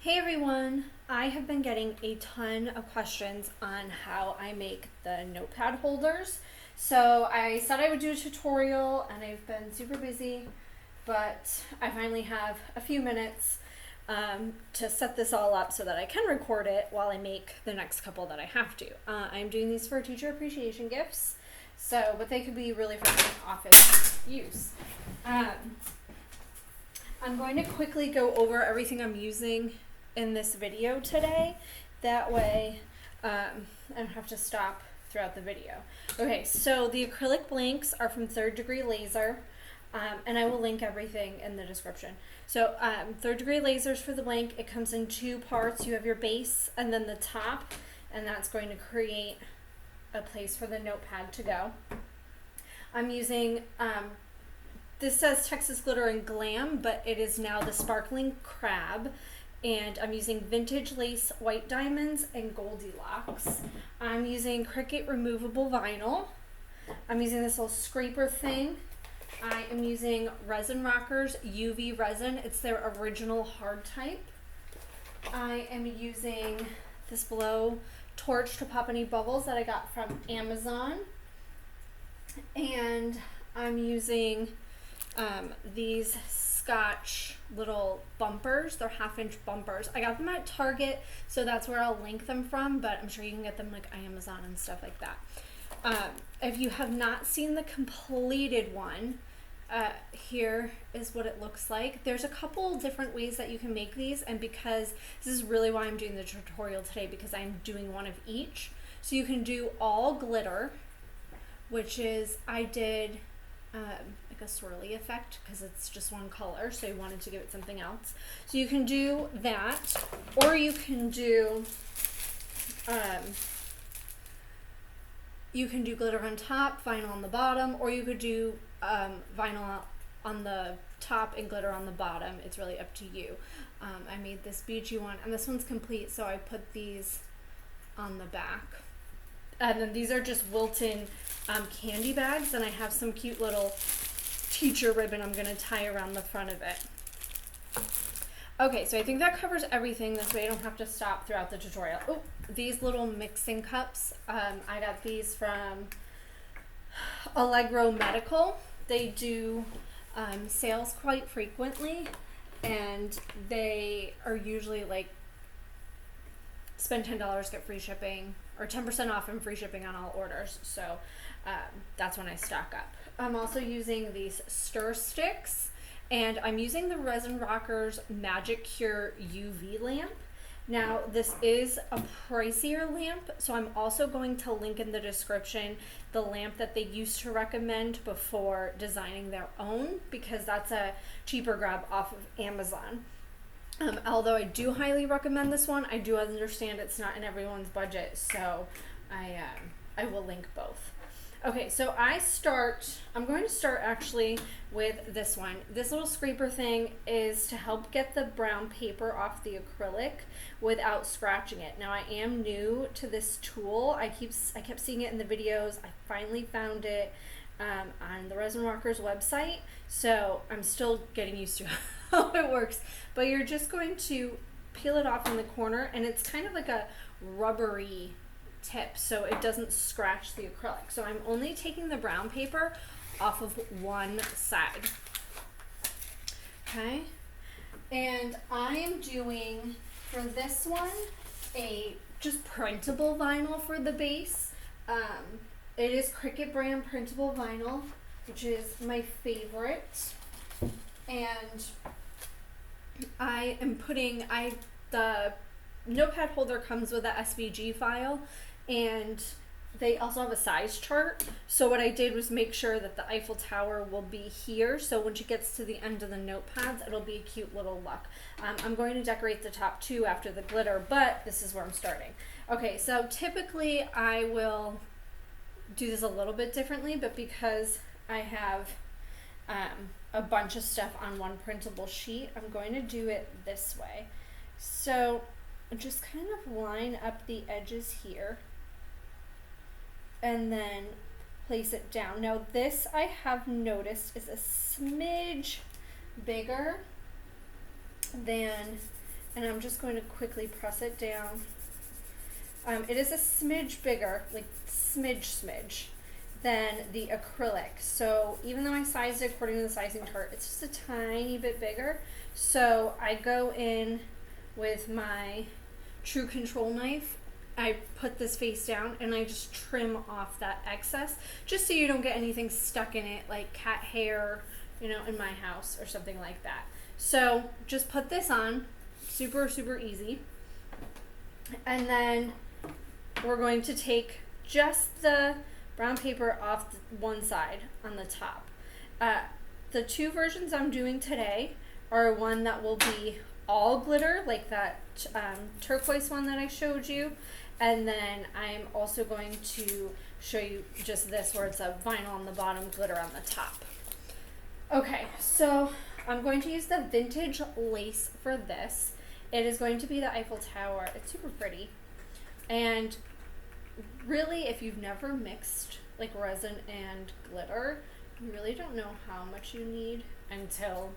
Hey everyone! I have been getting a ton of questions on how I make the notepad holders. So I said I would do a tutorial and I've been super busy, but I finally have a few minutes to set this all up so that I can record it while I make the next couple that I have to. I'm doing these for teacher appreciation gifts, but they could be really for office use. I'm going to quickly go over everything I'm using in this video today. That way I don't have to stop throughout the video. Okay, so the acrylic blanks are from Third Degree Laser, and I will link everything in the description. So Third Degree Lasers for the blank, it comes in two parts. You have your base and then the top, and that's going to create a place for the notepad to go. I'm using this says Texas Glitter and Glam, but it is now the Sparkling Crab. And I'm using Vintage Lace White Diamonds and Goldilocks. I'm using Cricut removable vinyl. I'm using this little scraper thing. I am using Resin Rockers UV resin. It's their original hard type. I am using this blow torch to pop any bubbles that I got from Amazon. And I'm using these Scotch little bumpers. They're 1/2-inch bumpers. I got them at Target, so that's where I'll link them from, but I'm sure you can get them like Amazon and stuff like that. If you have not seen the completed one, here is what it looks like. There's a couple different ways that you can make these, and because this is really why I'm doing the tutorial today, because I'm doing one of each. So you can do all glitter, which is, I did like a swirly effect because it's just one color, so I wanted to give it something else. So you can do that, or you can do glitter on top, vinyl on the bottom, or you could do vinyl on the top and glitter on the bottom. It's really up to you. I made this beachy one, and this one's complete, so I put these on the back. And then these are just Wilton candy bags, and I have some cute little teacher ribbon I'm going to tie around the front of it. Okay, so I think that covers everything. This way I don't have to stop throughout the tutorial. Oh, these little mixing cups, I got these from Allegro Medical. They do sales quite frequently, and they are usually like spend $10, get free shipping, or 10% off and free shipping on all orders. So that's when I stock up. I'm also using these stir sticks, and I'm using the Resin Rockers Magic Cure UV lamp. Now this is a pricier lamp, so I'm also going to link in the description the lamp that they used to recommend before designing their own, because that's a cheaper grab off of Amazon. Although I do highly recommend this one, I do understand it's not in everyone's budget, so I will link both. Okay, so I'm going to start actually with this one. This little scraper thing is to help get the brown paper off the acrylic without scratching it. Now I am new to this tool. I kept seeing it in the videos. I finally found it on the Resin Rockers website, so I'm still getting used to how it works. But you're just going to peel it off in the corner, and it's kind of like a rubbery tip, so it doesn't scratch the acrylic. So I'm only taking the brown paper off of one side. Okay, and I am doing, for this one, a just printable vinyl for the base. It is Cricut brand printable vinyl, which is my favorite. And I am putting, the notepad holder comes with a SVG file, and they also have a size chart. So what I did was make sure that the Eiffel Tower will be here, so when she gets to the end of the notepads, it'll be a cute little look. I'm going to decorate the top too after the glitter, but this is where I'm starting. Okay, so typically I will do this a little bit differently, but because I have a bunch of stuff on one printable sheet, I'm going to do it this way. So just kind of line up the edges here and then place it down. Now this, I have noticed, is a smidge bigger than and I'm just going to quickly press it down. It is a smidge bigger, like smidge, than the acrylic. So even though I sized it according to the sizing chart, it's just a tiny bit bigger. So I go in with my True Control knife. I put this face down and I just trim off that excess, just so you don't get anything stuck in it, like cat hair, you know, in my house or something like that. So just put this on, super, super easy. And then we're going to take just the brown paper off one side on the top. The two versions I'm doing today are one that will be all glitter, like that turquoise one that I showed you. And then I'm also going to show you just this, where it's a vinyl on the bottom, glitter on the top. Okay, so I'm going to use the vintage lace for this. It is going to be the Eiffel Tower. It's super pretty. And really, if you've never mixed like resin and glitter, you really don't know how much you need until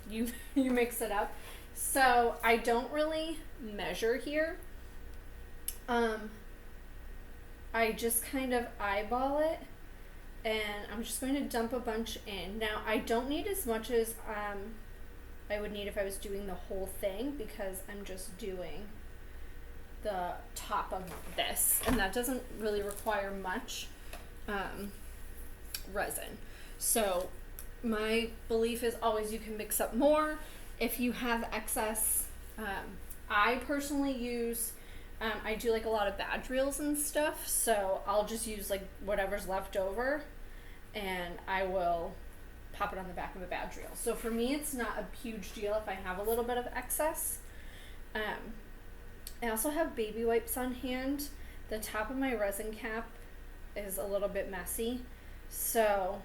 you mix it up. So I don't really measure here. I just kind of eyeball it, and I'm just going to dump a bunch in. Now I don't need as much as I would need if I was doing the whole thing, because I'm just doing the top of this, and that doesn't really require much resin. So my belief is always you can mix up more if you have excess. I personally use I do like a lot of badge reels and stuff, so I'll just use like whatever's left over, and I will pop it on the back of a badge reel. So for me, it's not a huge deal if I have a little bit of excess. I also have baby wipes on hand. The top of my resin cap is a little bit messy, so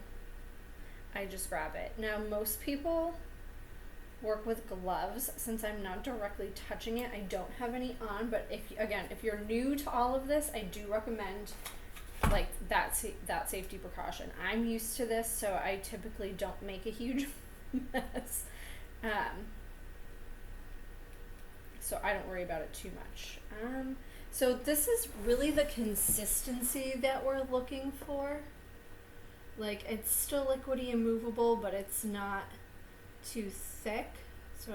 I just grab it. Now most people work with gloves. Since I'm not directly touching it, I don't have any on, but if you're new to all of this, I do recommend like that safety precaution. I'm used to this, so I typically don't make a huge mess. So I don't worry about it too much. So this is really the consistency that we're looking for. Like, it's still liquidy and movable, but it's not too thick. So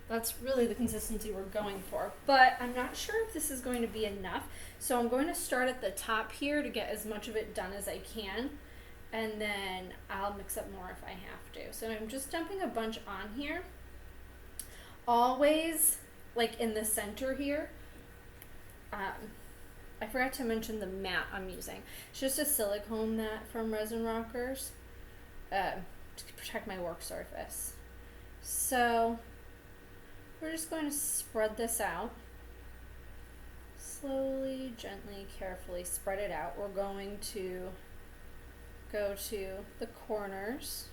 that's really the consistency we're going for. But I'm not sure if this is going to be enough. So I'm going to start at the top here to get as much of it done as I can. And then I'll mix up more if I have to. So I'm just dumping a bunch on here. Always, like in the center here. I forgot to mention the mat I'm using. It's just a silicone mat from Resin Rockers to protect my work surface. So we're just going to spread this out. Slowly, gently, carefully spread it out. We're going to go to the corners.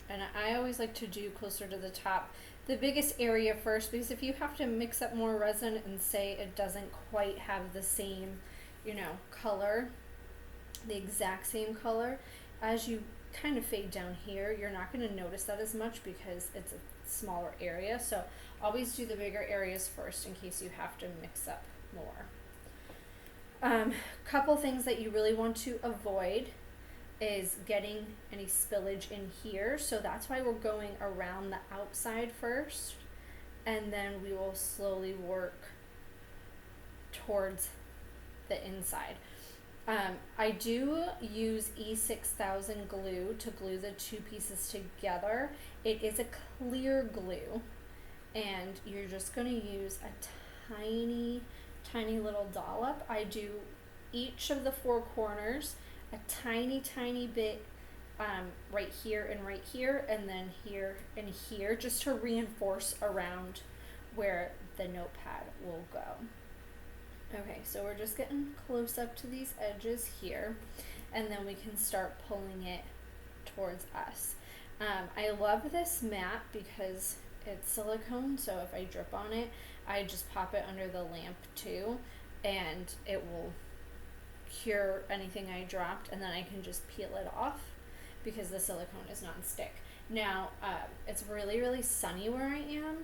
And I always like to do closer to the top, the biggest area first, because if you have to mix up more resin and say it doesn't quite have the same, color, the exact same color, as you kind of fade down here, you're not going to notice that as much because it's a smaller area. So always do the bigger areas first in case you have to mix up more. Couple things that you really want to avoid is getting any spillage in here. So that's why we're going around the outside first, and then we will slowly work towards the inside. I do use E6000 glue to glue the two pieces together. It is a clear glue, and you're just going to use a tiny, tiny little dollop. I do each of the four corners a tiny, tiny bit right here, and then here and here, just to reinforce around where the notepad will go. Okay, so we're just getting close up to these edges here, and then we can start pulling it towards us. I love this mat because it's silicone, so if I drip on it, I just pop it under the lamp too, and it will cure anything I dropped, and then I can just peel it off. because the silicone is non-stick. Now, it's really, really sunny where I am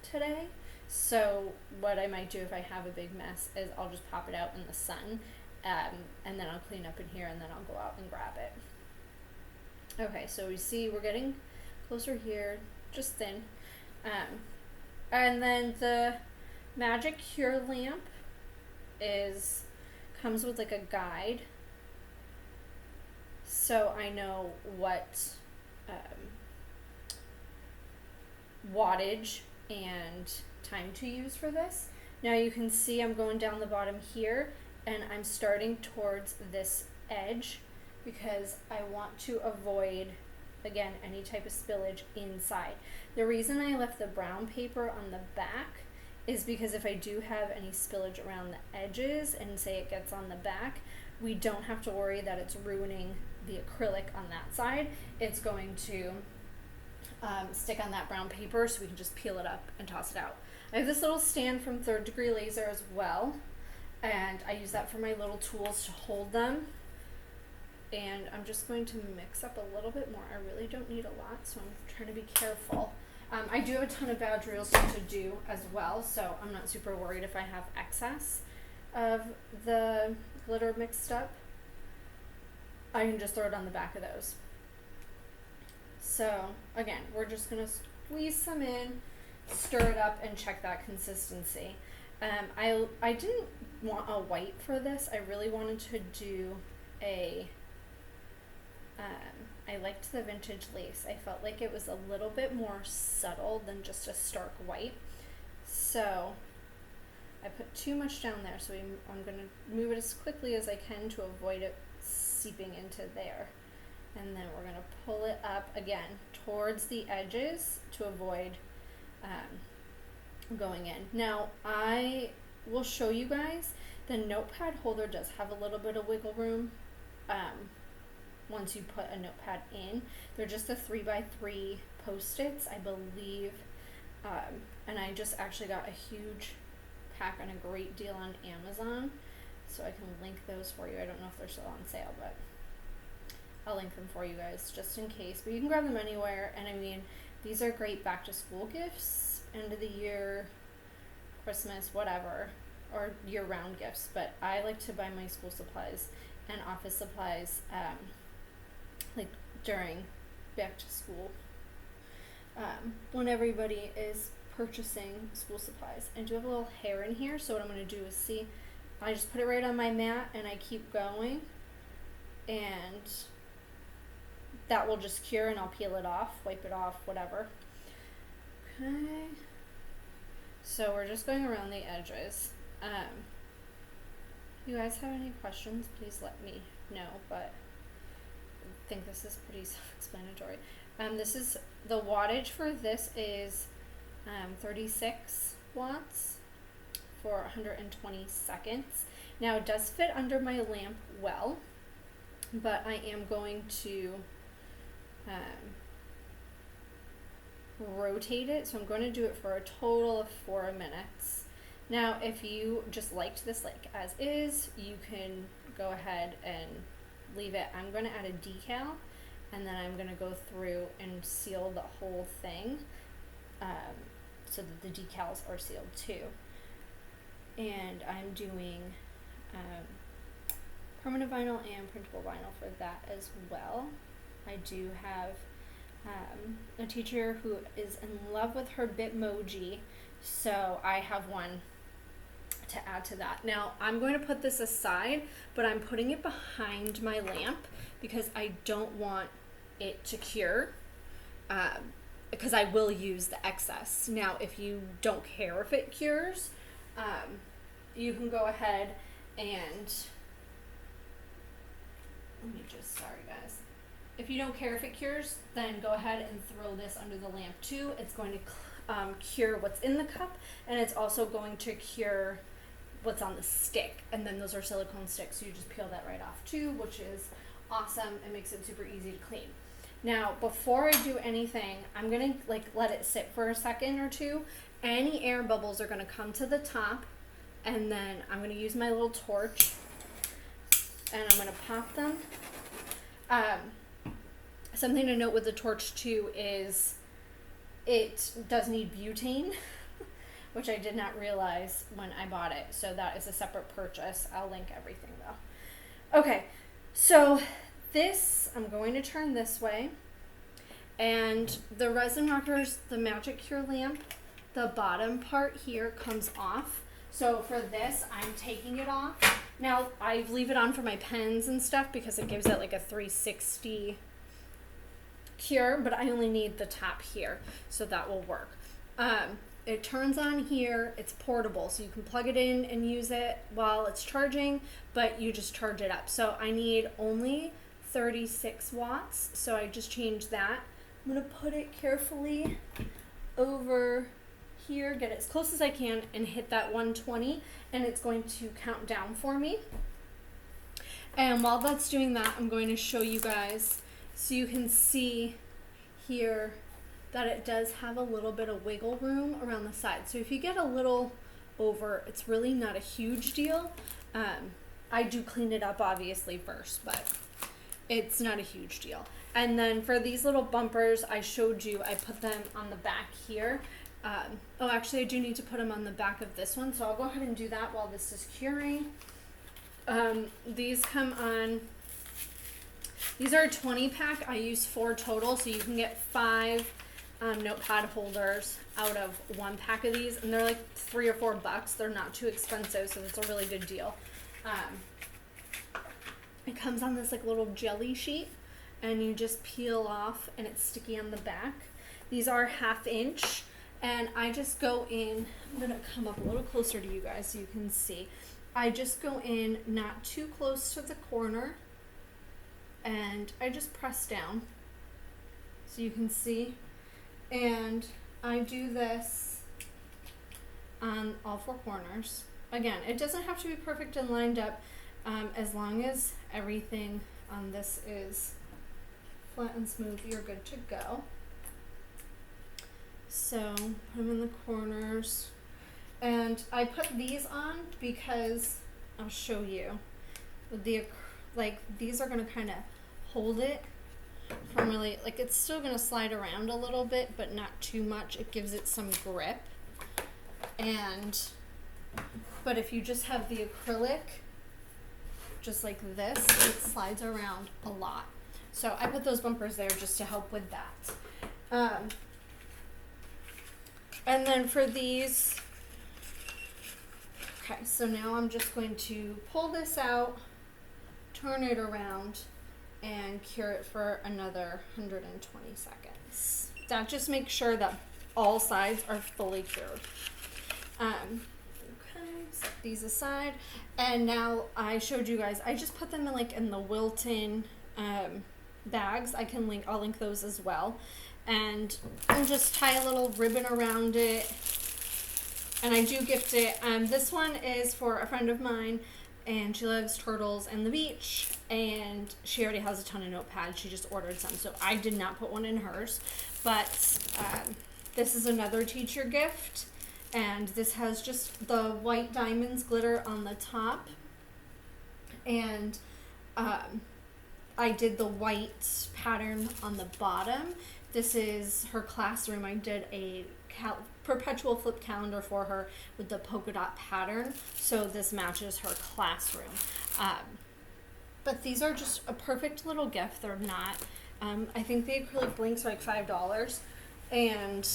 today. So what I might do if I have a big mess is I'll just pop it out in the sun, and then I'll clean up in here, and then I'll go out and grab it. Okay, so we see we're getting closer here, just thin. And then the Magic Cure lamp comes with like a guide, so I know what wattage and time to use for this. Now you can see I'm going down the bottom here, and I'm starting towards this edge because I want to avoid, again, any type of spillage inside. The reason I left the brown paper on the back is because if I do have any spillage around the edges and say it gets on the back, we don't have to worry that it's ruining the acrylic on that side. It's going to stick on that brown paper, so we can just peel it up and toss it out. I have this little stand from Third Degree Laser as well, and I use that for my little tools to hold them. And I'm just going to mix up a little bit more. I really don't need a lot, so I'm trying to be careful. I do have a ton of badge reels to do as well, so I'm not super worried if I have excess of the glitter mixed up. I can just throw it on the back of those. So again, we're just gonna squeeze some in, stir it up, and check that consistency. I didn't want a white for this. I really wanted to do a I liked the vintage lace. I felt like it was a little bit more subtle than just a stark white. So I put too much down there, so I'm going to move it as quickly as I can to avoid it seeping into there. And then we're going to pull it up again towards the edges to avoid going in. Now I will show you guys, the notepad holder does have a little bit of wiggle room. Once you put a notepad in, they're just the 3x3 post-its, I believe, and I just actually got a huge pack on a great deal on Amazon, so I can link those for you. I don't know if they're still on sale, but I'll link them for you guys just in case, but you can grab them anywhere. And I mean, these are great back to school gifts, end of the year, Christmas, whatever, or year-round gifts. But I like to buy my school supplies and office supplies like during back to school, when everybody is purchasing school supplies. I do have a little hair in here, so what I'm going to do is see, I just put it right on my mat and I keep going, and that will just cure, and I'll peel it off, wipe it off, whatever. Okay, so we're just going around the edges. If you guys have any questions, please let me know, but I think this is pretty self-explanatory. This is, the wattage for this is 36 watts for 120 seconds. Now it does fit under my lamp well, but I am going to rotate it, so I'm going to do it for a total of 4 minutes. Now if you just liked this like as is, you can go ahead and leave it. I'm going to add a decal, and then I'm going to go through and seal the whole thing, so that the decals are sealed too. And I'm doing permanent vinyl and printable vinyl for that as well. I do have a teacher who is in love with her Bitmoji, so I have one to add to that. Now I'm going to put this aside, but I'm putting it behind my lamp because I don't want it to cure, because I will use the excess. Now if you don't care if it cures, you can go ahead and, let me just, sorry guys, if you don't care if it cures, then go ahead and throw this under the lamp too. It's going to cure what's in the cup, and it's also going to cure what's on the stick, and then those are silicone sticks, so you just peel that right off too, which is awesome. It makes it super easy to clean. Now before I do anything, I'm gonna let it sit for a second or two. Any air bubbles are gonna come to the top, and then I'm gonna use my little torch and I'm gonna pop them. Something to note with the torch too is it does need butane, which I did not realize when I bought it. So that is a separate purchase. I'll link everything though. Okay, so this, I'm going to turn this way. And the resin rockers, the Magic Cure lamp, the bottom part here comes off. So for this, I'm taking it off. Now, I leave it on for my pens and stuff because it gives it like a 360 cure, but I only need the top here, so that will work. It turns on here, it's portable, so you can plug it in and use it while it's charging, but you just charge it up. So I need only 36 watts, so I just changed that. I'm gonna put it carefully over here, get it as close as I can, and hit that 120, and it's going to count down for me. And while that's doing that, I'm going to show you guys so you can see here that it does have a little bit of wiggle room around the side. So if you get a little over, it's really not a huge deal. I do clean it up obviously first, but it's not a huge deal. And then for these little bumpers I showed you, I put them on the back here. Oh, actually I do need to put them on the back of this one, so I'll go ahead and do that while this is curing. These come on, these are a 20 pack. I use 4 total, so you can get 5 notepad holders out of 1 pack of these, and they're like $3 or $4. They're not too expensive, so it's a really good deal. It comes on this like little jelly sheet, and you just peel off, and it's sticky on the back. These are 1/2 inch, and I just go in, I'm gonna come up a little closer to you guys so you can see. I just go in not too close to the corner, and I just press down so you can see. And I do this on all 4 corners. Again, it doesn't have to be perfect and lined up, as long as everything on this is flat and smooth, you're good to go. So put them in the corners, and I put these on because I'll show you the, like, these are going to kind of hold it from really, like, it's still going to slide around a little bit, but not too much. It gives it some grip. And but if you just have the acrylic just like this, it slides around a lot. So I put those bumpers there just to help with that. And then for these, okay, so now I'm just going to pull this out, turn it around, and cure it for another 120 seconds. That just makes sure that all sides are fully cured. Okay, set these aside. And now I showed you guys, I just put them in like in the Wilton bags. I'll link those as well. And I'll just tie a little ribbon around it. And I do gift it. This one is for a friend of mine, and she loves turtles and the beach, and she already has a ton of notepads. She just ordered some, so I did not put one in hers. But this is another teacher gift, and this has just the white diamonds glitter on the top, and I did the white pattern on the bottom. This is her classroom. I did a perpetual flip calendar for her with the polka dot pattern, so this matches her classroom. But these are just a perfect little gift. They're not, I think the acrylic blinks are like $5, and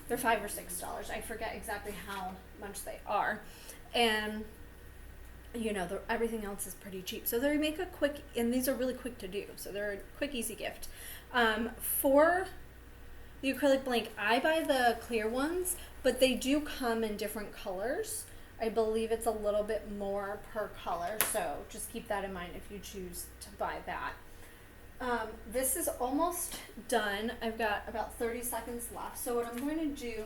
they're $5 or $6. I forget exactly how much they are. And you know, everything else is pretty cheap. So they make a quick, and these are really quick to do. So they're a quick, easy gift. For the acrylic blank, I buy the clear ones, but they do come in different colors. I believe it's a little bit more per color, so just keep that in mind if you choose to buy that. This is almost done. I've got about 30 seconds left. So what I'm going to do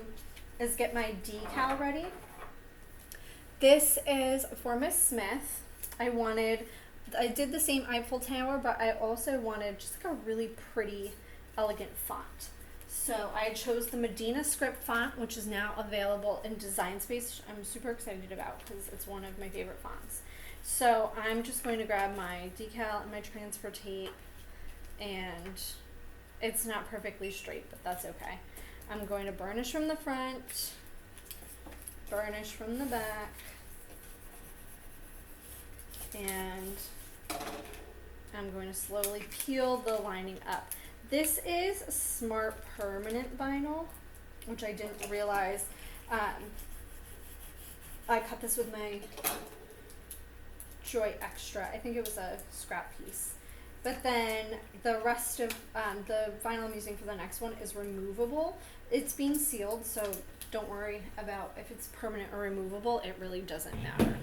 is get my decal ready. This is for Miss Smith. I did the same Eiffel Tower, but I also wanted just like a really pretty, elegant font. So I chose the Medina script font, which is now available in Design Space, which I'm super excited about because it's one of my favorite fonts. So I'm just going to grab my decal and my transfer tape, and it's not perfectly straight, but that's okay. I'm going to burnish from the front, burnish from the back, and I'm going to slowly peel the lining up. This is Smart Permanent vinyl, which I didn't realize. I cut this with my Joy Extra. I think it was a scrap piece. But then the rest of the vinyl I'm using for the next one is removable. It's being sealed, so don't worry about if it's permanent or removable. It really doesn't matter.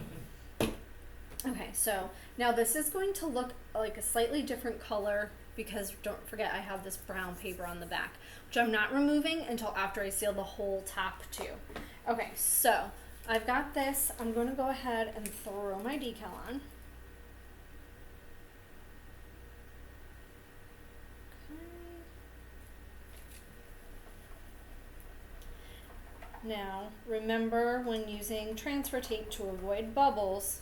Okay, so now this is going to look like a slightly different color because don't forget I have this brown paper on the back, which I'm not removing until after I seal the whole top too. Okay, so I've got this. I'm going to go ahead and throw my decal on. Now, remember when using transfer tape to avoid bubbles,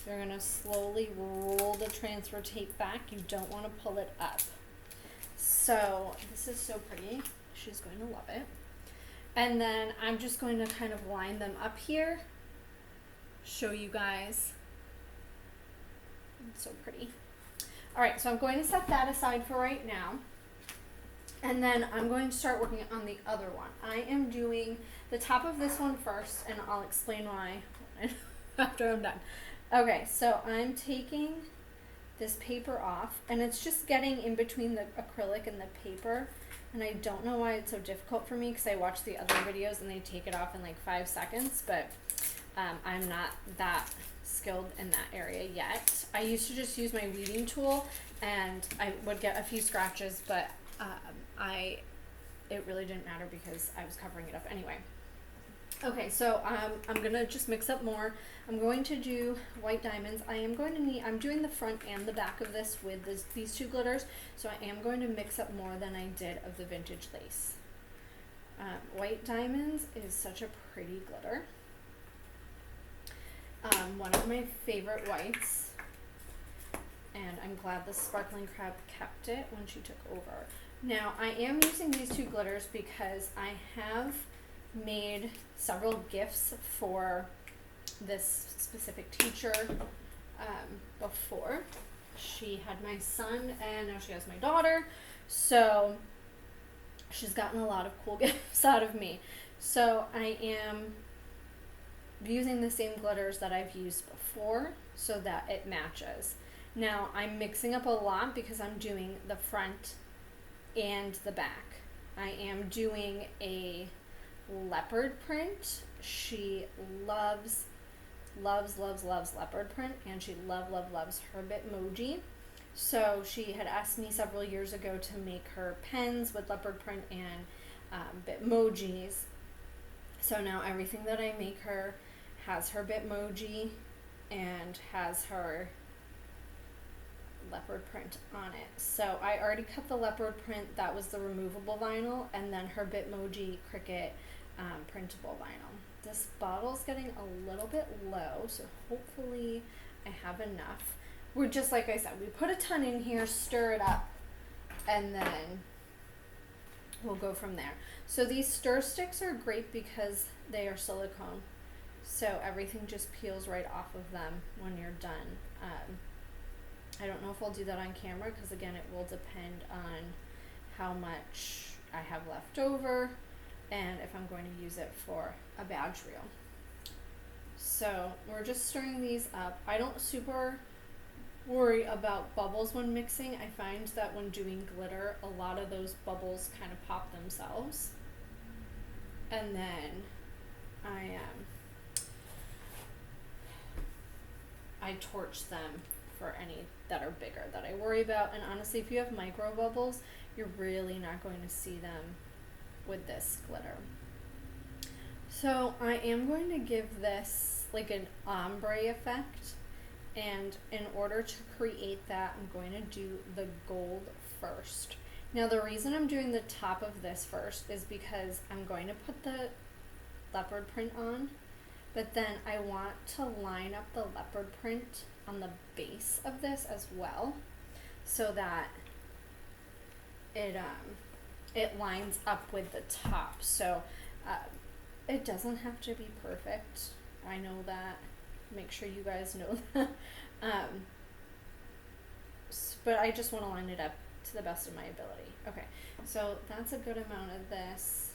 you're going to slowly roll the transfer tape back. You don't want to pull it up. So, this is so pretty. She's going to love it. And then I'm just going to kind of line them up here, show you guys. It's so pretty. All right, so I'm going to set that aside for right now. And then I'm going to start working on the other one. I am doing the top of this one first, and I'll explain why after I'm done. Okay, so I'm taking this paper off, and it's just getting in between the acrylic and the paper. And I don't know why it's so difficult for me because I watch the other videos and they take it off in like 5 seconds, but I'm not that skilled in that area yet. I used to just use my weeding tool and I would get a few scratches, but it really didn't matter because I was covering it up anyway. Okay, so I'm gonna just mix up more. I'm going to do white diamonds. I'm doing the front and the back of this with these two glitters, so I am going to mix up more than I did of the vintage lace. White diamonds is such a pretty glitter. One of my favorite whites, and I'm glad the Sparkling Crab kept it when she took over. Now, I am using these two glitters because I have made several gifts for this specific teacher before. She had my son and now she has my daughter, so she's gotten a lot of cool gifts out of me. So I am using the same glitters that I've used before so that it matches. Now I'm mixing up a lot because I'm doing the front and the back. I am doing a leopard print. She loves leopard print, and she loves her Bitmoji. So she had asked me several years ago to make her pens with leopard print and Bitmojis. So now everything that I make her has her Bitmoji and has her leopard print on it. So I already cut the leopard print, that was the removable vinyl, and then her Bitmoji Cricut printable vinyl. This bottle's getting a little bit low, so hopefully I have enough. We're just, like I said, we put a ton in here, stir it up, and then we'll go from there. So these stir sticks are great because they are silicone, so everything just peels right off of them when you're done. I don't know if I'll do that on camera because, again, it will depend on how much I have left over and if I'm going to use it for a badge reel. So we're just stirring these up. I don't super worry about bubbles when mixing. I find that when doing glitter, a lot of those bubbles kind of pop themselves. And then I torch them for any that are bigger that I worry about. And honestly, if you have micro bubbles, you're really not going to see them with this glitter. So I am going to give this like an ombre effect, and in order to create that, I'm going to do the gold first. Now the reason I'm doing the top of this first is because I'm going to put the leopard print on, but then I want to line up the leopard print on the base of this as well, so that it lines up with the top. So it doesn't have to be perfect. I know that. Make sure you guys know that. But I just want to line it up to the best of my ability. Okay, so that's a good amount of this.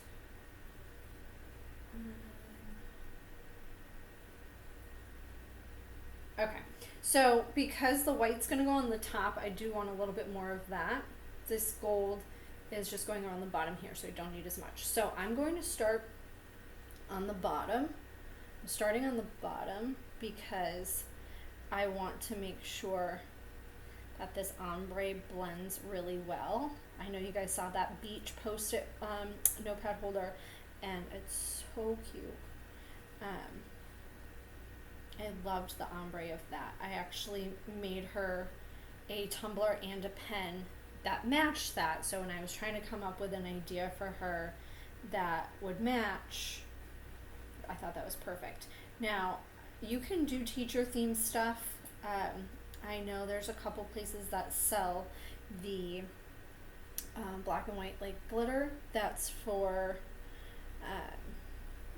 Okay, so because the white's going to go on the top, I do want a little bit more of that. This gold is just going around the bottom here, so I don't need as much. So I'm going to start on the bottom. I'm starting on the bottom because I want to make sure that this ombre blends really well. I know you guys saw that beach post-it notepad holder, and it's so cute. I loved the ombre of that. I actually made her a tumbler and a pen that matched that. So when I was trying to come up with an idea for her that would match, I thought that was perfect. Now, you can do teacher themed stuff. I know there's a couple places that sell the black and white like glitter that's for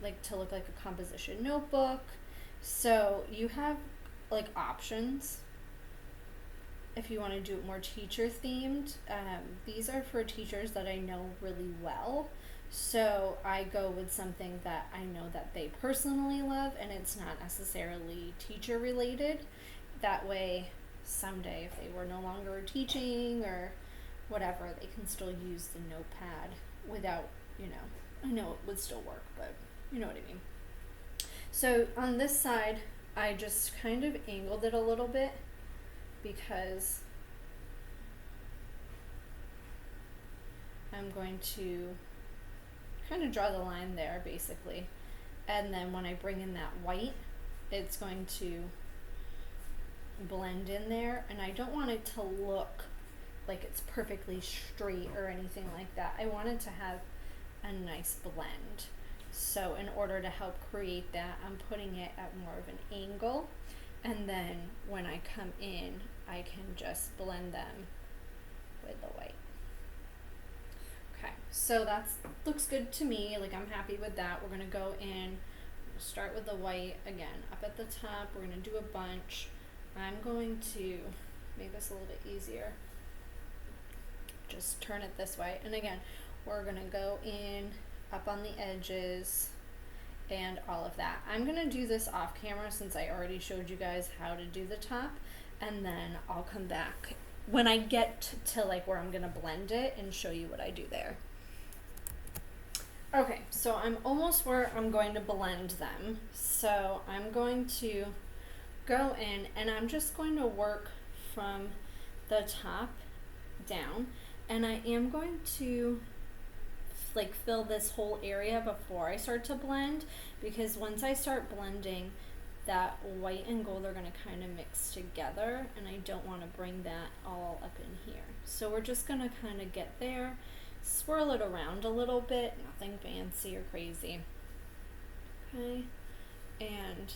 like to look like a composition notebook. So you have like options if you want to do it more teacher themed. These are for teachers that I know really well. So I go with something that I know that they personally love and it's not necessarily teacher related. That way someday if they were no longer teaching or whatever, they can still use the notepad without, you know, I know it would still work, but you know what I mean. So on this side, I just kind of angled it a little bit because I'm going to kind of draw the line there basically. And then when I bring in that white, it's going to blend in there. And I don't want it to look like it's perfectly straight or anything like that. I want it to have a nice blend. So in order to help create that, I'm putting it at more of an angle. And then when I come in, I can just blend them with the white. Okay, so that looks good to me. Like I'm happy with that. We're gonna go in, start with the white again. Up at the top, we're gonna do a bunch. I'm going to make this a little bit easier. Just turn it this way. And again, we're gonna go in up on the edges and all of that. I'm gonna do this off camera since I already showed you guys how to do the top, and then I'll come back when I get to like where I'm gonna blend it and show you what I do there. Okay, so I'm almost where I'm going to blend them. So I'm going to go in and I'm just going to work from the top down, and I am going to like fill this whole area before I start to blend, because once I start blending, that white and gold are going to kind of mix together, and I don't want to bring that all up in here. So we're just going to kind of get there, swirl it around a little bit, nothing fancy or crazy. Okay, and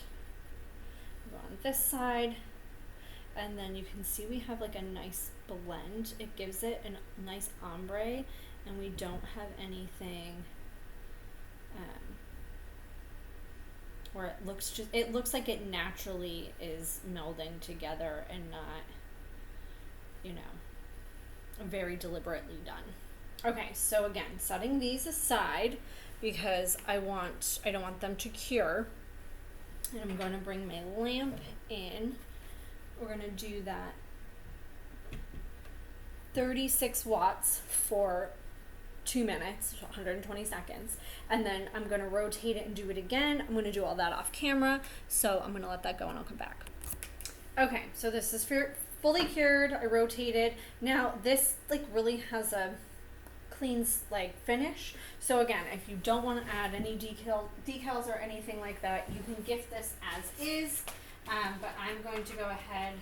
go on this side, and then you can see we have like a nice blend. It gives it a nice ombre, and we don't have anything where it looks like it naturally is melding together and not, you know, very deliberately done. Okay, so again, setting these aside because I don't want them to cure. And I'm going to bring my lamp in. We're going to do that 36 watts for 2 minutes, 120 seconds, and then I'm going to rotate it and do it again. I'm going to do all that off camera, so I'm going to let that go and I'll come back. Okay, so this is fully cured. I rotated. Now this like really has a clean like finish, so again, if you don't want to add any decals or anything like that, you can gift this as is, but I'm going to go ahead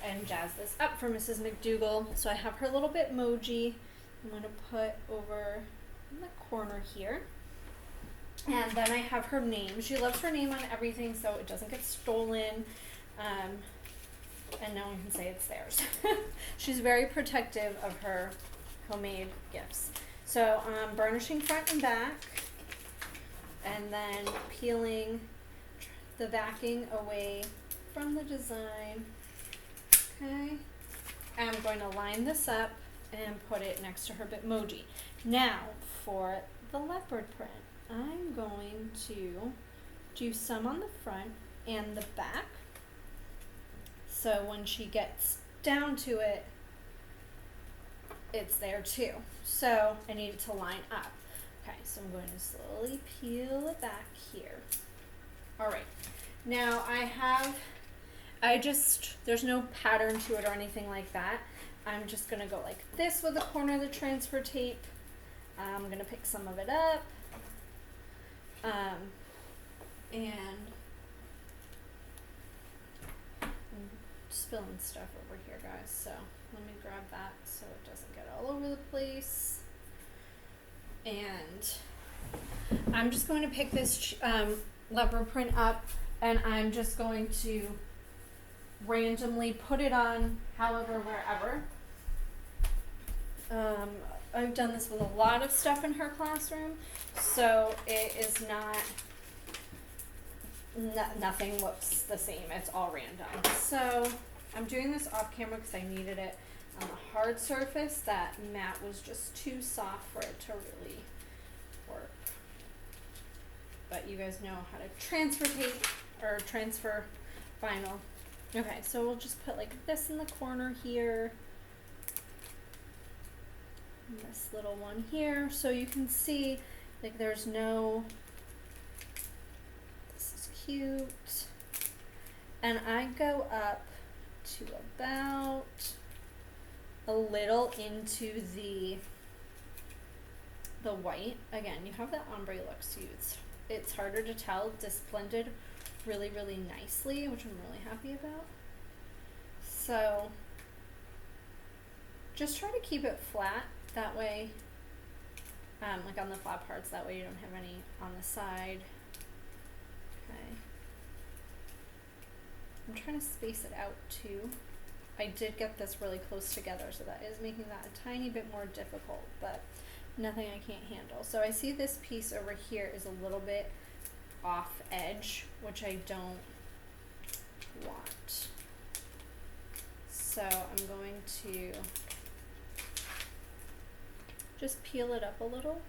and jazz this up for Mrs. McDougall. So I have her little Bitmoji I'm going to put over in the corner here. And then I have her name. She loves her name on everything so it doesn't get stolen. And no one can say it's theirs. She's very protective of her homemade gifts. So I'm burnishing front and back, and then peeling the backing away from the design. Okay, I'm going to line this up and put it next to her Bitmoji. Now for the leopard print, I'm going to do some on the front and the back, so when she gets down to it, it's there too. So I need it to line up. Okay, so I'm going to slowly peel it back here. All right, now there's no pattern to it or anything like that. I'm just gonna go like this with the corner of the transfer tape. I'm gonna pick some of it up. And I'm spilling stuff over here, guys, so let me grab that so it doesn't get all over the place. And I'm just going to pick this leopard print up, and I'm just going to randomly put it on however, wherever. I've done this with a lot of stuff in her classroom, so it is nothing looks the same. It's all random. So I'm doing this off camera because I needed it on a hard surface. That mat was just too soft for it to really work. But you guys know how to transfer tape or transfer vinyl. Okay, so we'll just put like this in the corner here. And this little one here, so you can see like there's no, this is cute. And I go up to about a little into the white. Again, you have that ombre look, so it's harder to tell. It's blended really, really nicely, which I'm really happy about. So just try to keep it flat, that way, like on the flat parts, that way you don't have any on the side. Okay. I'm trying to space it out too. I did get this really close together, so that is making that a tiny bit more difficult, but nothing I can't handle. So I see this piece over here is a little bit off edge, which I don't want. So I'm going to just peel it up a little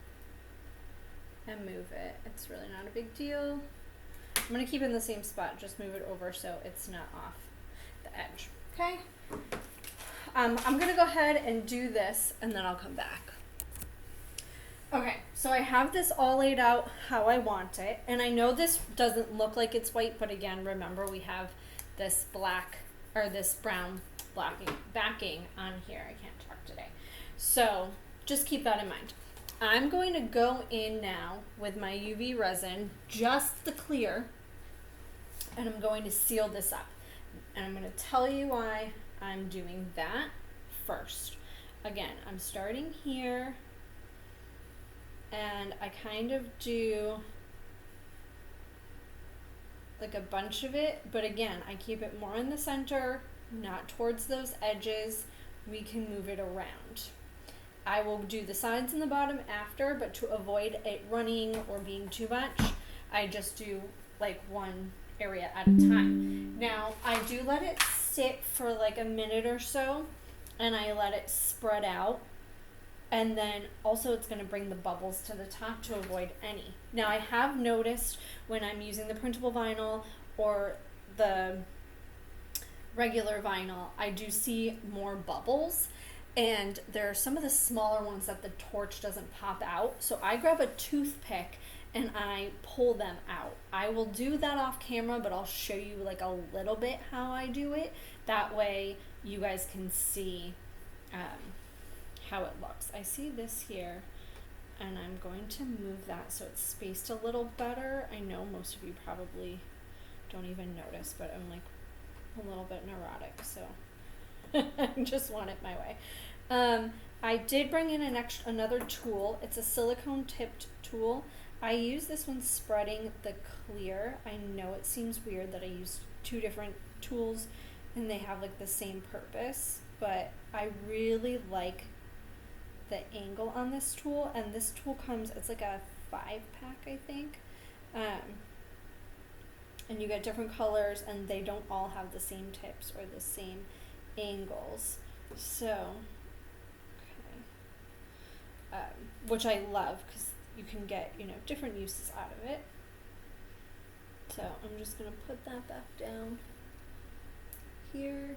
and move it. It's really not a big deal. I'm going to keep it in the same spot, just move it over so it's not off the edge. Okay? I'm going to go ahead and do this, and then I'll come back. Okay, so I have this all laid out how I want it, and I know this doesn't look like it's white, but again, remember we have this black, or this brown backing on here. I can't talk today. So just keep that in mind. I'm going to go in now with my UV resin, just the clear, and I'm going to seal this up. And I'm going to tell you why I'm doing that first. Again, I'm starting here, and I kind of do like a bunch of it, but again, I keep it more in the center, not towards those edges. We can move it around. I will do the sides and the bottom after, but to avoid it running or being too much, I just do like one area at a time. Now, I do let it sit for like a minute or so, and I let it spread out. And then also it's going to bring the bubbles to the top to avoid any. Now, I have noticed when I'm using the printable vinyl or the regular vinyl, I do see more bubbles. And there are some of the smaller ones that the torch doesn't pop out. So I grab a toothpick and I pull them out. I will do that off camera, but I'll show you like a little bit how I do it. That way you guys can see how it looks. I see this here, and I'm going to move that so it's spaced a little better. I know most of you probably don't even notice, but I'm like a little bit neurotic, so I just want it my way. I did bring in another tool. It's a silicone tipped tool. I use this one spreading the clear. I know it seems weird that I use two different tools and they have like the same purpose, but I really like the angle on this tool, and this tool comes, it's like a 5-pack, I think. And you get different colors, and they don't all have the same tips or the same angles. So, okay. Which I love, because you can get, you know, different uses out of it. So I'm just going to put that back down here.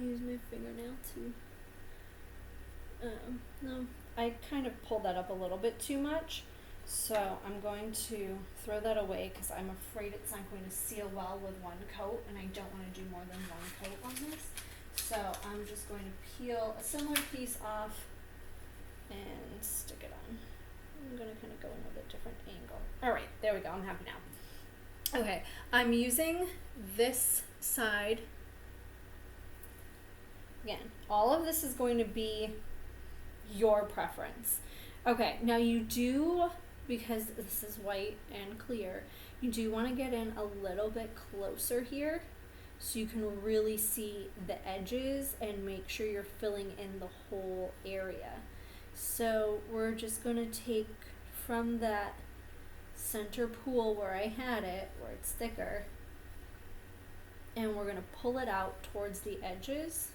Use my fingernail to, no, I kind of pulled that up a little bit too much. So I'm going to throw that away because I'm afraid it's not going to seal well with one coat, and I don't want to do more than one coat on this. So I'm just going to peel a similar piece off and stick it on. I'm going to kind of go in with a different angle. All right, there we go. I'm happy now. Okay, I'm using this side. Again, all of this is going to be your preference. Okay, now you do, because this is white and clear, you do want to get in a little bit closer here so you can really see the edges and make sure you're filling in the whole area. So we're just going to take from that center pool where I had it, where it's thicker, and we're going to pull it out towards the edges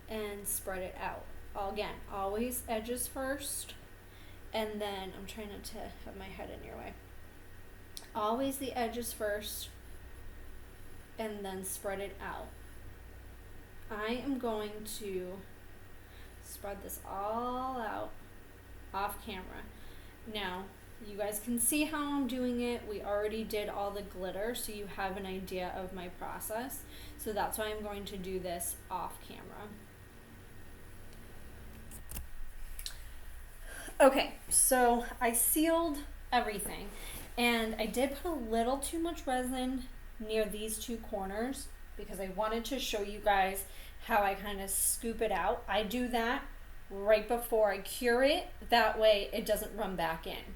and spread it out. Again, always edges first, and then I'm trying not to have my head in your way. Always the edges first, and then spread it out. I am going to spread this all out off camera. Now, you guys can see how I'm doing it. We already did all the glitter, so you have an idea of my process. So that's why I'm going to do this off camera. Okay, so I sealed everything, and I did put a little too much resin near these two corners because I wanted to show you guys how I kind of scoop it out. I do that right before I cure it, that way it doesn't run back in.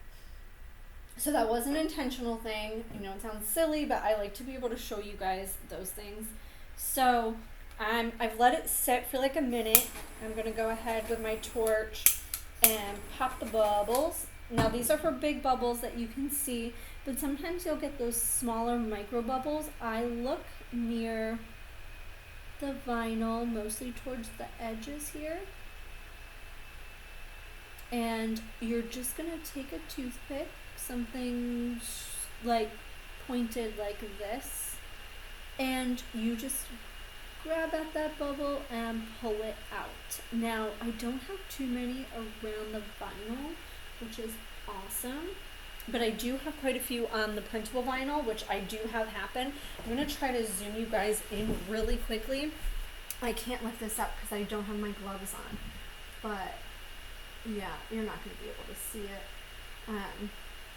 So that was an intentional thing. I know it sounds silly, but I like to be able to show you guys those things. So I've let it sit for like a minute. I'm going to go ahead with my torch and pop the bubbles. Now these are for big bubbles that you can see, but sometimes you'll get those smaller micro bubbles. I look near the vinyl, mostly towards the edges here. And you're just going to take a toothpick, something like pointed like this, and you just grab at that bubble and pull it out. Now, I don't have too many around the vinyl, which is awesome, but I do have quite a few on the printable vinyl, which I do have happen. I'm going to try to zoom you guys in really quickly. I can't lift this up because I don't have my gloves on, but yeah, you're not going to be able to see it.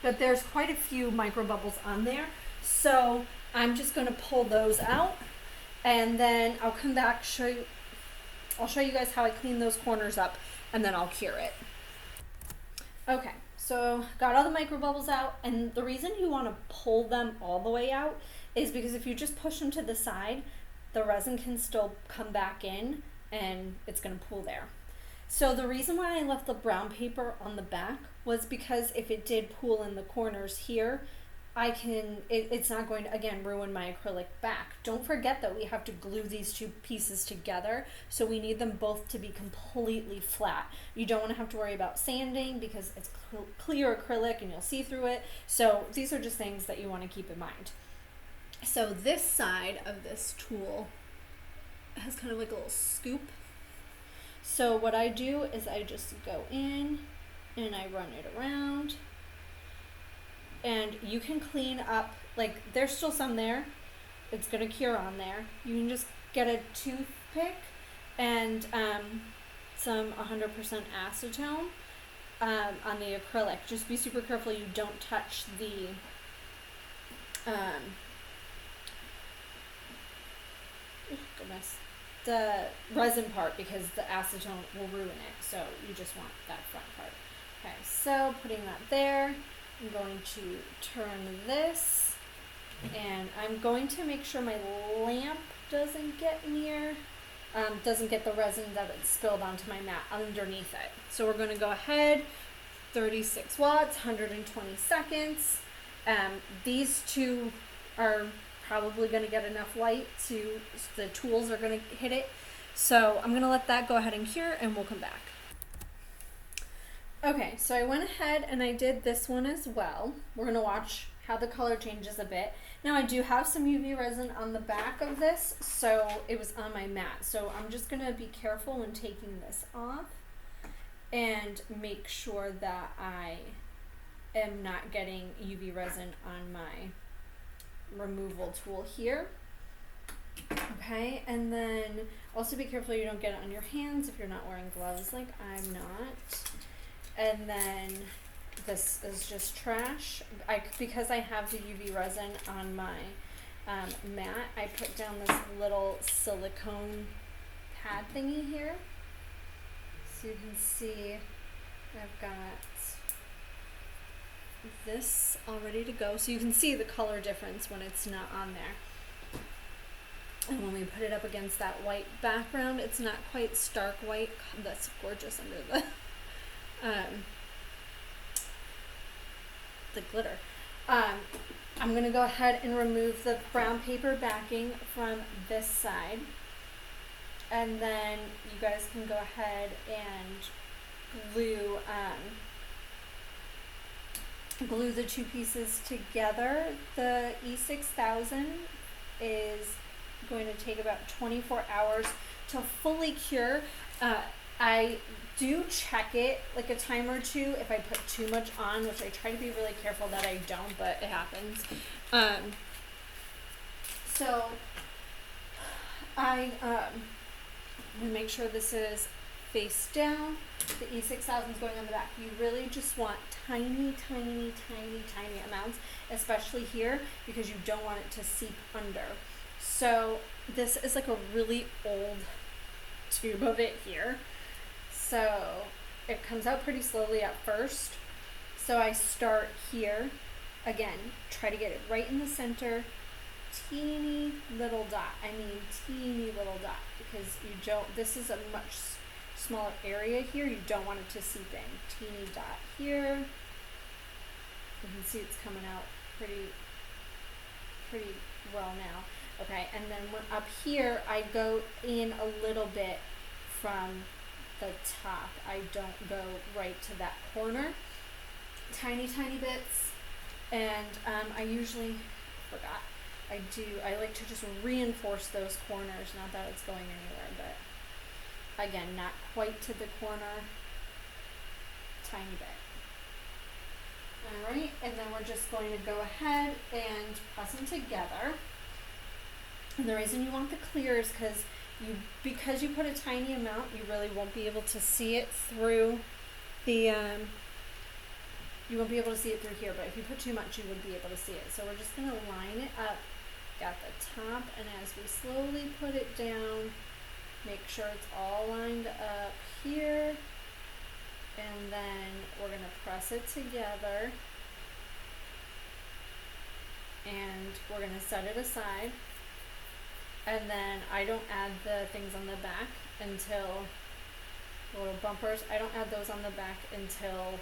But there's quite a few micro bubbles on there, so I'm just going to pull those out, and then I'll come back, I'll show you guys how I clean those corners up, and then I'll cure it. Okay, so got all the micro bubbles out, and the reason you want to pull them all the way out is because if you just push them to the side, the resin can still come back in, and it's going to pool there. So the reason why I left the brown paper on the back was because if it did pool in the corners here, it's not going to, again, ruin my acrylic back. Don't forget that we have to glue these two pieces together, so we need them both to be completely flat. You don't want to have to worry about sanding because it's clear acrylic and you'll see through it. So these are just things that you want to keep in mind. So this side of this tool has kind of like a little scoop. So what I do is I just go in and I run it around, and you can clean up, like there's still some there, it's gonna cure on there. You can just get a toothpick and some 100% acetone on the acrylic. Just be super careful you don't touch the the resin part, because the acetone will ruin it. So you just want that front part. Okay, so putting that there, I'm going to turn this, and I'm going to make sure my lamp doesn't get near doesn't get the resin that it's spilled onto my mat underneath it. So we're going to go ahead, 36 watts, 120 seconds. These two are probably going to get enough light to, the tools are going to hit it. So I'm going to let that go ahead and cure, and we'll come back. Okay, so I went ahead and I did this one as well. We're going to watch how the color changes a bit. Now I do have some UV resin on the back of this, so it was on my mat. So I'm just going to be careful when taking this off and make sure that I am not getting UV resin on my removal tool here. Okay, and then also be careful you don't get it on your hands if you're not wearing gloves like I'm not. And then this is just trash. Because I have the UV resin on my mat, I put down this little silicone pad thingy here. So you can see I've got this all ready to go. So you can see the color difference when it's not on there. And when we put it up against that white background, it's not quite stark white. God, that's gorgeous under the glitter. I'm going to go ahead and remove the brown paper backing from this side. And then you guys can go ahead and glue the two pieces together. The E6000 is going to take about 24 hours to fully cure. I do check it like a time or two if I put too much on, which I try to be really careful that I don't, but it happens. So I make sure this is face down. The E6000 is going on the back. You really just want tiny, tiny, tiny, tiny amounts, especially here, because you don't want it to seep under. So this is like a really old tube of it here. So it comes out pretty slowly at first. So I start here. Again, try to get it right in the center. Teeny little dot. I mean teeny little dot, because you don't, this is a much smaller area here. You don't want it to seep in. Teeny dot here. You can see it's coming out pretty well now. Okay, and then up here, I go in a little bit from the top. I don't go right to that corner. Tiny, tiny bits. And I usually, I like to just reinforce those corners. Not that it's going anywhere, but again, not quite to the corner. Tiny bit. Alright, and then we're just going to go ahead and press them together. And the reason you want the clear is because you put a tiny amount, you really won't be able to see it through the, you won't be able to see it through here, but if you put too much, you would be able to see it. So we're just going to line it up at the top, and as we slowly put it down, make sure it's all lined up here, and then we're going to press it together, and we're going to set it aside. And then I don't add the things on the back until, the little bumpers, I don't add those on the back until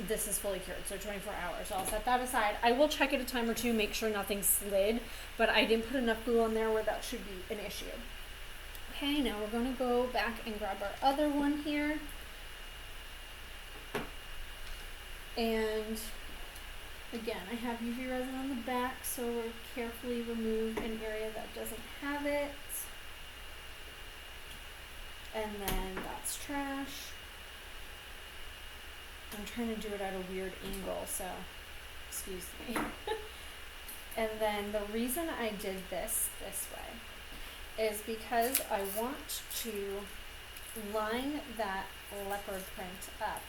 this is fully cured, so 24 hours. So I'll set that aside. I will check it a time or two, make sure nothing slid, but I didn't put enough glue on there where that should be an issue. Okay, now we're going to go back and grab our other one here. And again, I have UV resin on the back, so we'll carefully remove an area that doesn't have it. And then that's trash. I'm trying to do it at a weird angle, so excuse me. And then the reason I did this way is because I want to line that leopard print up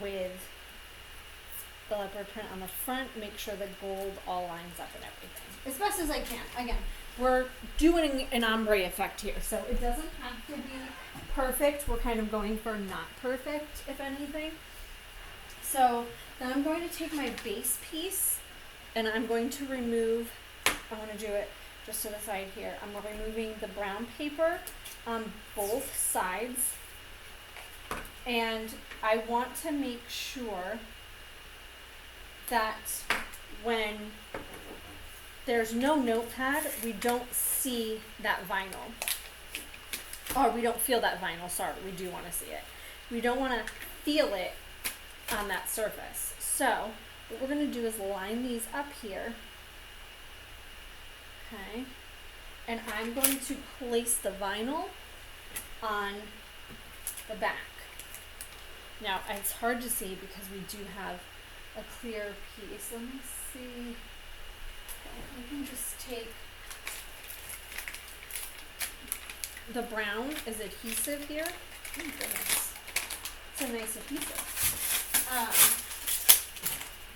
with the leopard print on the front, make sure the gold all lines up and everything, as best as I can. Again, we're doing an ombre effect here, so it doesn't have to be perfect. We're kind of going for not perfect, if anything. So then I'm going to take my base piece, and I'm going to remove, I want to do it just to the side here. I'm removing the brown paper on both sides, and I want to make sure that when there's no notepad, we don't see that vinyl. Or we don't feel that vinyl, sorry, we do want to see it. We don't want to feel it on that surface. So what we're going to do is line these up here. Okay. And I'm going to place the vinyl on the back. Now, it's hard to see because we do have a clear piece. Let me see. Okay, I can just take the brown is adhesive here. Oh goodness, it's a nice adhesive.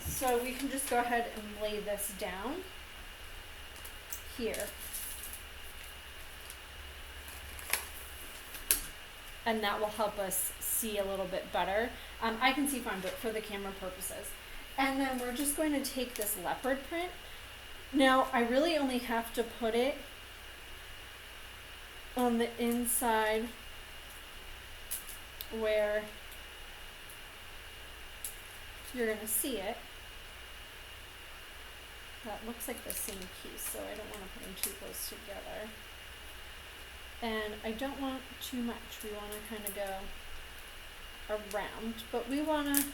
So we can just go ahead and lay this down here. And that will help us see a little bit better. I can see fine, but for the camera purposes. And then we're just going to take this leopard print. Now, I really only have to put it on the inside where you're going to see it. That looks like the same piece, so I don't want to put them too close together. And I don't want too much. We want to kind of go around, but we want to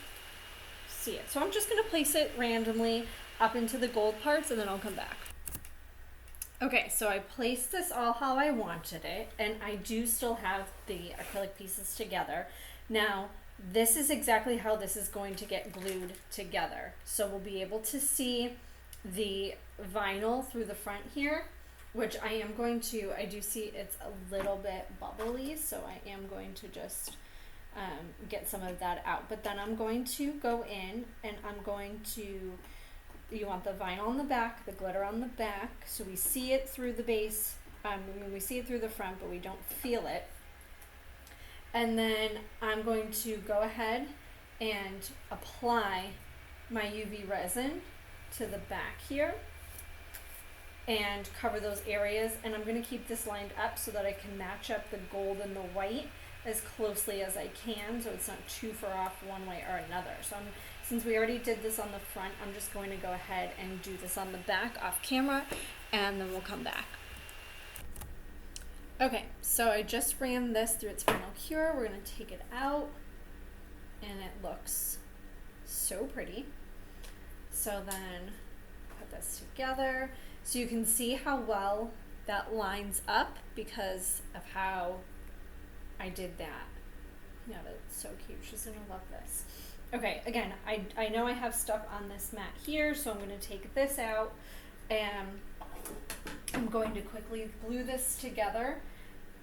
see it. So I'm just going to place it randomly up into the gold parts, and then I'll come back. Okay, so I placed this all how I wanted it, and I do still have the acrylic pieces together. Now, this is exactly how this is going to get glued together. So we'll be able to see the vinyl through the front here, which I am going to, I do see it's a little bit bubbly, so I am going to just get some of that out. But then I'm going to go in and I'm going to, you want the vinyl on the back, the glitter on the back, so we see it through the base. I mean, we see it through the front, but we don't feel it. And then I'm going to go ahead and apply my UV resin to the back here and cover those areas. And I'm going to keep this lined up so that I can match up the gold and the white as closely as I can, so it's not too far off one way or another. So since we already did this on the front, I'm just going to go ahead and do this on the back off camera, and then we'll come back. Okay, so I just ran this through its final cure. We're going to take it out, and it looks so pretty. So then put this together so you can see how well that lines up because of how I did that. Yeah, that's so cute. She's gonna love this. Okay, again, I know I have stuff on this mat here, so I'm gonna take this out and I'm going to quickly glue this together.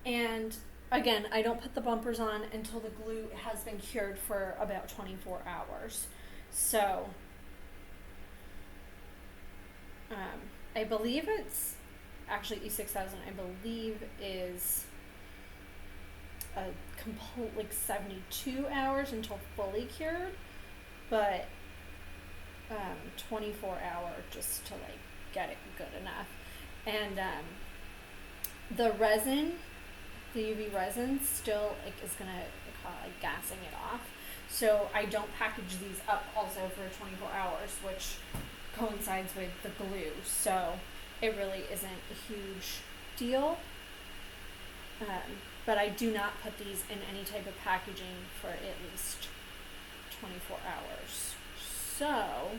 And again, I don't put the bumpers on until the glue has been cured for about 24 hours. So I believe it's actually E6000, I believe is a complete like 72 hours until fully cured, but 24 hour just to like get it good enough. And the resin, the UV resin still like is gonna call it like gassing it off, so I don't package these up also for 24 hours, which coincides with the glue, so it really isn't a huge deal. But I do not put these in any type of packaging for at least 24 hours. So,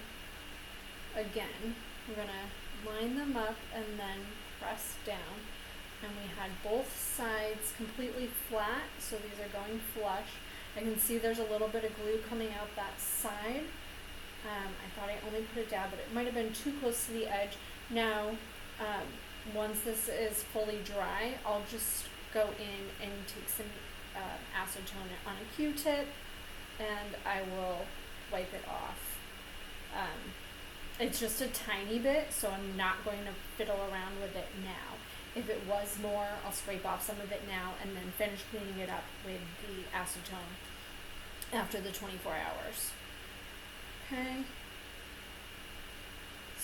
again, we're going to line them up and then press down. And we had both sides completely flat, so these are going flush. I can see there's a little bit of glue coming out that side. I thought I only put it down, but it might have been too close to the edge. Now, once this is fully dry, I'll just go in and take some acetone on a Q-tip and I will wipe it off. It's just a tiny bit, so I'm not going to fiddle around with it now. If it was more, I'll scrape off some of it now and then finish cleaning it up with the acetone after the 24 hours. Okay.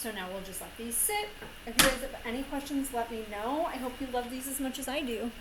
So now we'll just let these sit. If you guys have any questions, let me know. I hope you love these as much as I do.